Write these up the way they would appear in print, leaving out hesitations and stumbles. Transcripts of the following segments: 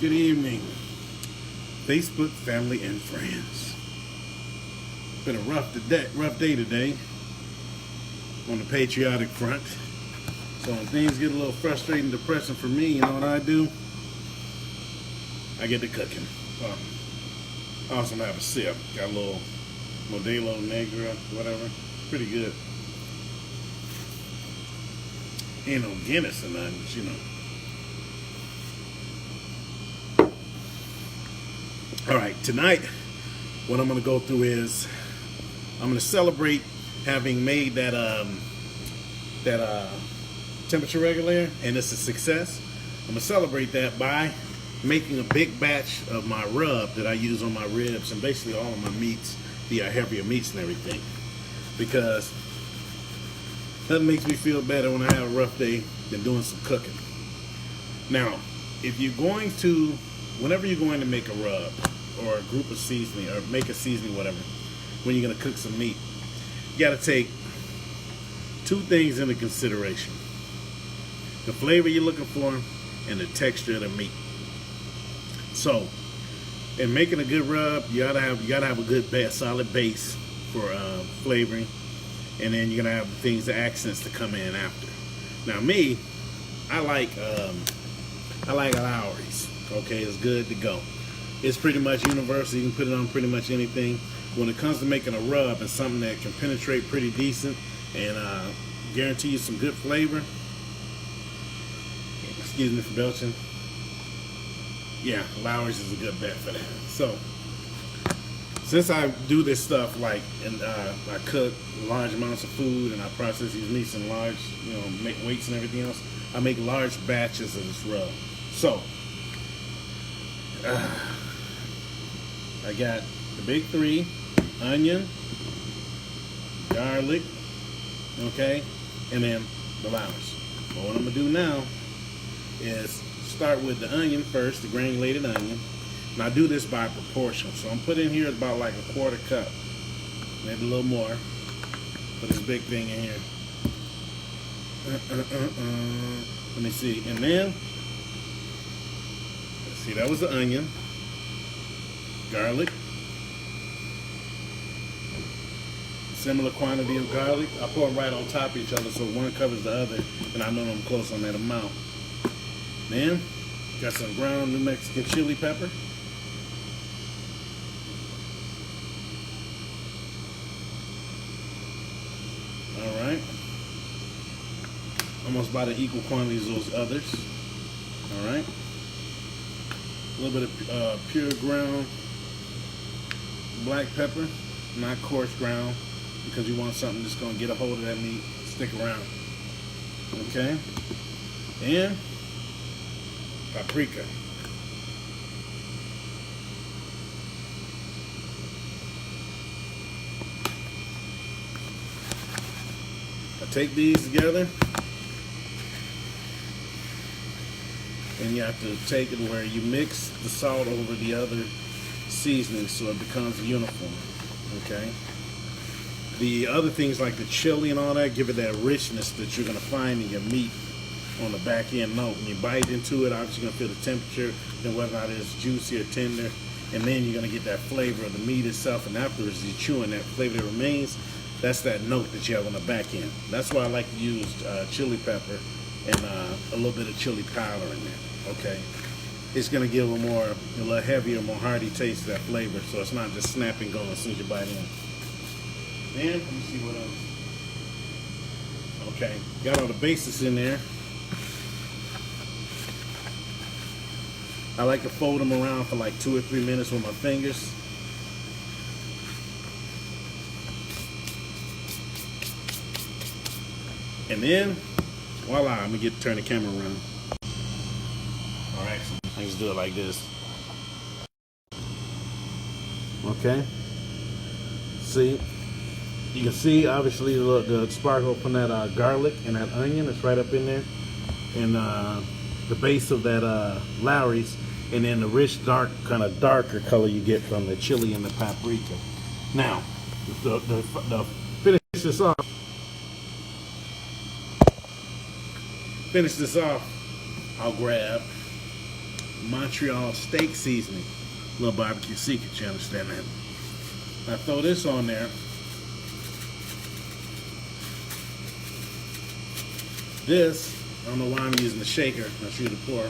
Good evening, Facebook family and friends. Been a rough day today on the patriotic front. So when things get a little frustrating, depressing for me, you know what I do? I get to cooking. I also have a sip. Got a little Modelo Negra, whatever. Pretty good. Ain't no Guinness or nothing, but you know. All right, tonight, what I'm going to go through is I'm going to celebrate having made that temperature regulator, and it's a success. I'm going to celebrate that by making a big batch of my rub that I use on my ribs and basically all of my meats, the heavier meats and everything, because nothing makes me feel better when I have a rough day than doing some cooking. Now, if you're going to, whenever you're going to make a rub or a group of seasoning or make a seasoning, whatever, when you're going to cook some meat, you got to take two things into consideration: the flavor you're looking for and the texture of the meat. So, in making a good rub, you gotta have a good solid base for flavoring, and then you're gonna have things, the accents to come in after. Now, me, I like Lawry's. Okay, it's good to go. It's pretty much universal. You can put it on pretty much anything. When it comes to making a rub and something that can penetrate pretty decent and guarantee you some good flavor. Excuse me for belching. Yeah, Lawry's is a good bet for that. So, since I do this stuff like, and I cook large amounts of food and I process these meats in large, weights and everything else, I make large batches of this rub. So, I got the big three: onion, garlic, okay, and then the Lawry's. Well, what I'm gonna do now is start with the onion first, the granulated onion. And I do this by proportion. So I'm putting here about like a quarter cup, maybe a little more. Put this big thing in here. Let me see. And then, let's see, that was the onion. Garlic. Similar quantity of garlic. I pour them right on top of each other so one covers the other, and I know I'm close on that amount. Then, got some ground New Mexican chili pepper. Alright. Almost about an equal quantity as those others. Alright. A little bit of pure ground black pepper, not coarse ground, because you want something that's going to get a hold of that meat, stick around. Okay. And paprika. I take these together, and you have to take it where you mix the salt over the other seasoning so it becomes uniform. Okay. The other things like the chili and all that give it that richness that you're going to find in your meat on the back end note. When you bite into it, obviously you're going to feel the temperature and whether or not it's juicy or tender, and then you're going to get that flavor of the meat itself, and afterwards you're chewing that flavor that remains. That's that note that you have on the back end. That's why I like to use chili pepper and a little bit of chili powder in there. Okay, it's going to give a little heavier, more hearty taste to that flavor, so it's not just snap and go as soon as you bite in. Then let me see what else. Okay, got all the bases in there. I like to fold them around for like 2 or 3 minutes with my fingers. And then, voila, I'm gonna turn the camera around. All right, so I just do it like this. Okay. See, you can see obviously the sparkle from that garlic and that onion. It's right up in there, and the base of that Lawry's, and then the rich, kind of darker color you get from the chili and the paprika. Now, the finish this off. I'll grab Montreal steak seasoning. Little barbecue secret, you understand that? I throw this on there. This, I don't know why I'm using the shaker. I'll show you the pour.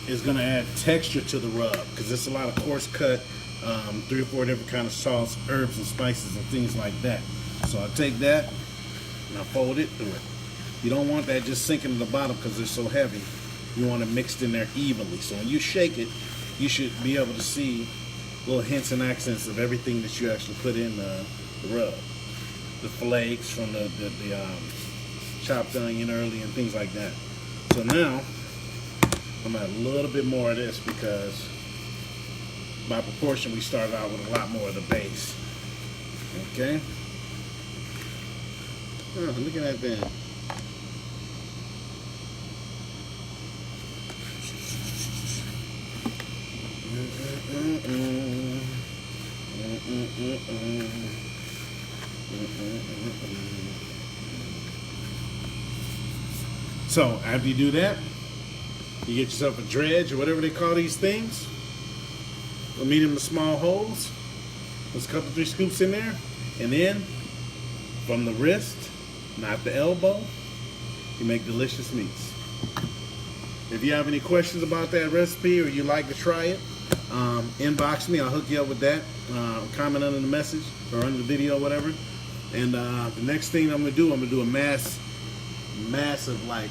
Is going to add texture to the rub because there's a lot of coarse cut, 3 or 4 different kind of sauce, herbs and spices and things like that. So I take that and I fold it through it. You don't want that just sinking to the bottom because they're so heavy. You want it mixed in there evenly. So when you shake it, you should be able to see little hints and accents of everything that you actually put in the rub. The flakes from the chopped onion early and things like that. So now I'm gonna add a little bit more of this because by proportion we started out with a lot more of the base. Okay. Oh, look at that thing. So after you do that, you get yourself a dredge or whatever they call these things. A medium to small holes. There's a couple 3 scoops in there. And then from the wrist, not the elbow, you make delicious meats. If you have any questions about that recipe or you'd like to try it, inbox me. I'll hook you up with that. Comment under the message or under the video or whatever. And the next thing I'm going to do a massive like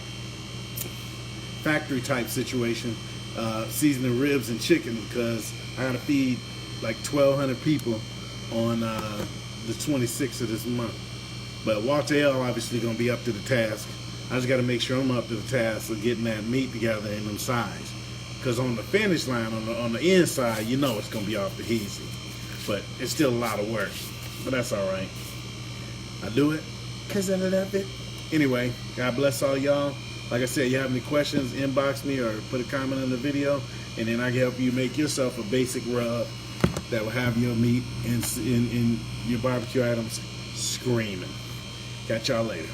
factory type situation, seasoning ribs and chicken because I gotta feed like 1,200 people on the 26th of this month. But Walter L obviously gonna be up to the task. I just gotta make sure I'm up to the task of getting that meat together in them sides. Because on the finish line, on the inside, you know it's gonna be off the easy. But it's still a lot of work. But that's all right. I do it because I love it. Anyway, God bless all y'all. Like I said, you have any questions, inbox me or put a comment on the video, and then I can help you make yourself a basic rub that will have your meat in your barbecue items screaming. Catch y'all later.